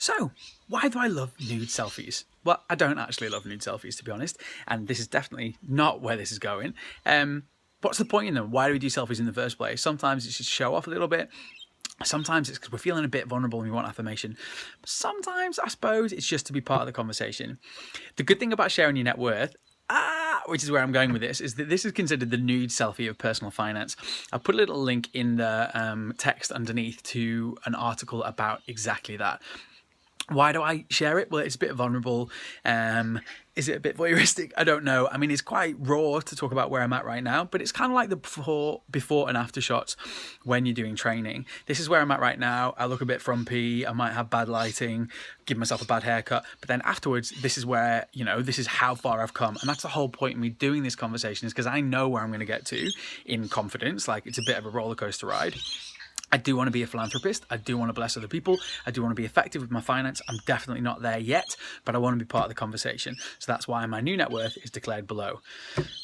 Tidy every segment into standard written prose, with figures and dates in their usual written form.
So, why do I love nude selfies? Well, I don't actually love nude selfies, to be honest, and this is definitely not where this is going. What's the point in them? Why do we do selfies in the first place? Sometimes it's just show off a little bit. Sometimes it's because we're feeling a bit vulnerable and we want affirmation. Sometimes, I suppose, it's just to be part of the conversation. The good thing about sharing your net worth, which is where I'm going with this, is that this is considered the nude selfie of personal finance. I'll put a little link in the text underneath to an article about exactly that. Why do I share it? Well, it's a bit vulnerable. Is it a bit voyeuristic? I don't know. I mean, it's quite raw to talk about where I'm at right now, but it's kind of like the before and after shots when you're doing training. This is where I'm at right now. I look a bit frumpy. I might have bad lighting, give myself a bad haircut. But then afterwards, this is where, this is how far I've come. And that's the whole point of me doing this conversation, is because I know where I'm going to get to in confidence. Like, it's a bit of a roller coaster ride. I do want to be a philanthropist. I do want to bless other people. I do want to be effective with my finance. I'm definitely not there yet, but I want to be part of the conversation. So that's why my new net worth is declared below.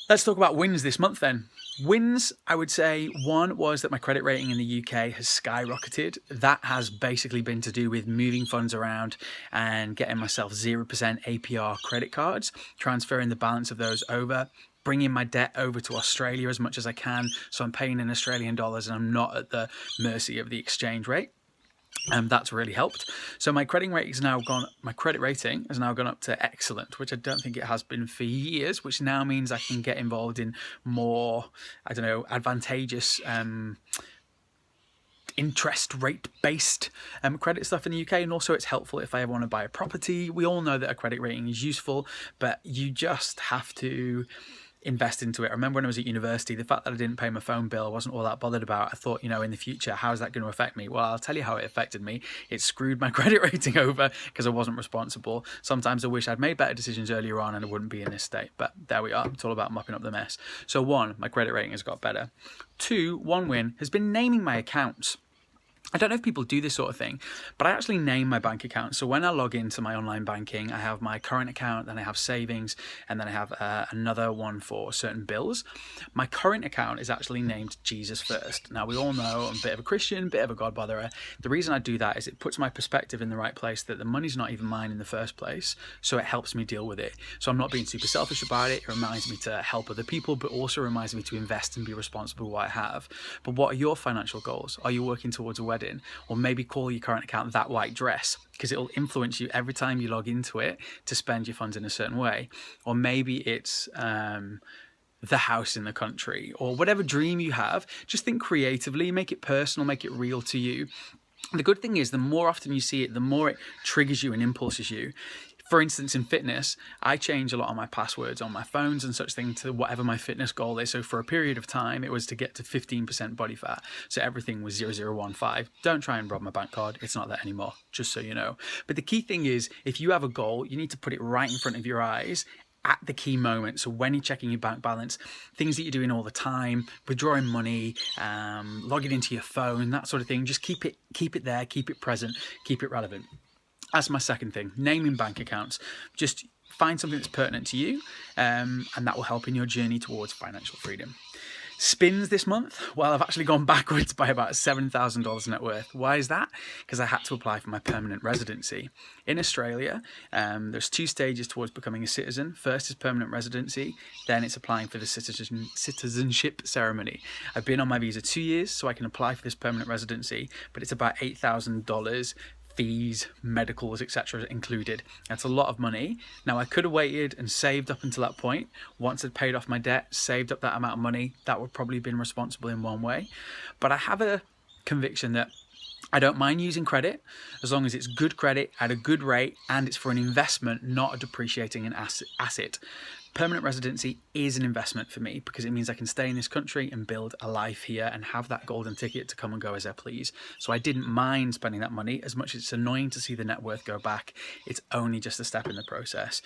Let's talk about wins this month then. Wins, I would say, one was that my credit rating in the UK has skyrocketed. That has basically been to do with moving funds around and getting myself 0% APR credit cards, transferring the balance of those over, bringing my debt over to Australia as much as I can, so I'm paying in Australian dollars and I'm not at the mercy of the exchange rate. That's really helped. So my credit rating has now gone up to excellent, which I don't think it has been for years, which now means I can get involved in more, advantageous interest rate based credit stuff in the UK. And also it's helpful if I ever want to buy a property. We all know that a credit rating is useful, but you just have to invest into it. I remember when I was at university, the fact that I didn't pay my phone bill, I wasn't all that bothered about. I thought, in the future, how is that going to affect me? Well, I'll tell you how it affected me. It screwed my credit rating over because I wasn't responsible. Sometimes I wish I'd made better decisions earlier on and I wouldn't be in this state, but there we are. It's all about mopping up the mess. So 1, my credit rating has got better. 2, one win has been naming my accounts. I don't know if people do this sort of thing, but I actually name my bank account. So when I log into my online banking, I have my current account, then I have savings, and then I have another one for certain bills. My current account is actually named Jesus First. Now, we all know I'm a bit of a Christian, bit of a God botherer. The reason I do that is it puts my perspective in the right place, that the money's not even mine in the first place, so it helps me deal with it. So I'm not being super selfish about it. It reminds me to help other people, but also reminds me to invest and be responsible for what I have. But what are your financial goals? Are you working towards a wedding? Or maybe call your current account that white dress, because it'll influence you every time you log into it to spend your funds in a certain way. Or maybe it's the house in the country, or whatever dream you have. Just think creatively, make it personal, make it real to you. The good thing is, the more often you see it, the more it triggers you and impulses you. For instance, in fitness, I change a lot of my passwords on my phones and such thing to whatever my fitness goal is. So for a period of time, it was to get to 15% body fat. So everything was 0015. Don't try and rob my bank card. It's not that anymore, just so you know. But the key thing is, if you have a goal, you need to put it right in front of your eyes at the key moment. So when you're checking your bank balance, things that you're doing all the time, withdrawing money, logging into your phone, that sort of thing, just keep it there, keep it present, keep it relevant. That's my second thing, naming bank accounts. Just find something that's pertinent to you, and that will help in your journey towards financial freedom. Spins this month, well, I've actually gone backwards by about $7,000 net worth. Why is that? Because I had to apply for my permanent residency. In Australia, there's 2 stages towards becoming a citizen. First is permanent residency, then it's applying for the citizenship ceremony. I've been on my visa 2 years, so I can apply for this permanent residency, but it's about $8,000. Fees, medicals, etc. included. That's a lot of money. Now, I could have waited and saved up until that point. Once I'd paid off my debt, saved up that amount of money, that would probably have been responsible in one way. But I have a conviction that I don't mind using credit as long as it's good credit at a good rate and it's for an investment, not a depreciating an asset. Permanent residency is an investment for me because it means I can stay in this country and build a life here and have that golden ticket to come and go as I please. So I didn't mind spending that money. As much as it's annoying to see the net worth go back, it's only just a step in the process.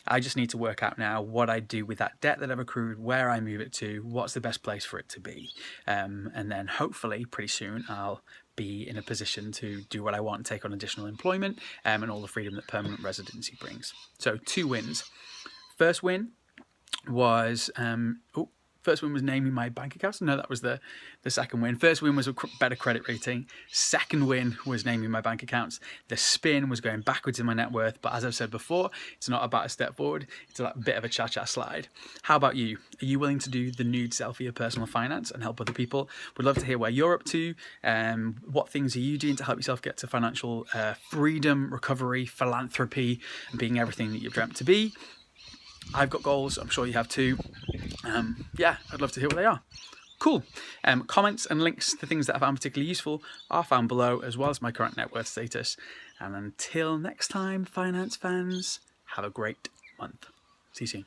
I just need to work out now what I do with that debt that I've accrued, where I move it to, what's the best place for it to be. And then hopefully pretty soon I'll be in a position to do what I want, take on additional employment, and all the freedom that permanent residency brings. So 2 wins. First win was First win was naming my bank accounts. No, that was the second win. First win was a better credit rating. Second win was naming my bank accounts. The spin was going backwards in my net worth. But as I've said before, it's not about a step forward. It's a bit of a cha-cha slide. How about you? Are you willing to do the nude selfie of personal finance and help other people? We'd love to hear where you're up to. What things are you doing to help yourself get to financial freedom, recovery, philanthropy, and being everything that you've dreamt to be? I've got goals. I'm sure you have too. Yeah, I'd love to hear what they are. Cool. Comments and links to things that I found particularly useful are found below, as well as my current net worth status. And until next time, finance fans, have a great month. See you soon.